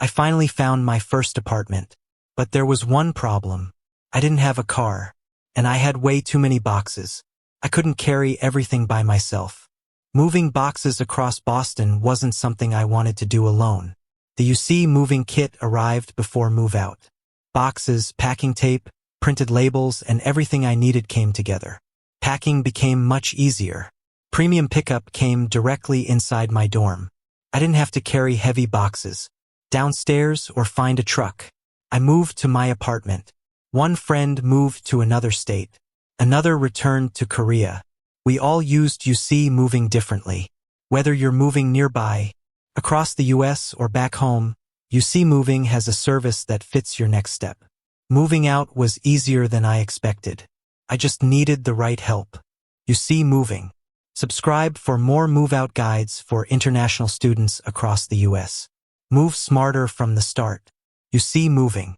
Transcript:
I finally found my first apartment. But there was one problem. I didn't have a car, and I had way too many boxes. I couldn't carry everything by myself. Moving boxes across Boston wasn't something I wanted to do alone. The UC moving kit arrived before move out. Boxes, packing tape, printed labels, and everything I needed came together. Packing became much easier. Premium pickup came directly inside my dorm. I didn't have to carry heavy boxes downstairs or find a truck. I moved to my apartment. One friend moved to another state. Another returned to Korea. We all used UC moving differently. Whether you're moving nearby, across the US, or back home, UC moving has a service that fits your next step. Moving out was easier than I expected. I just needed the right help. UC moving. Subscribe for more move-out guides for international students across the US. Move smarter from the start. UC moving.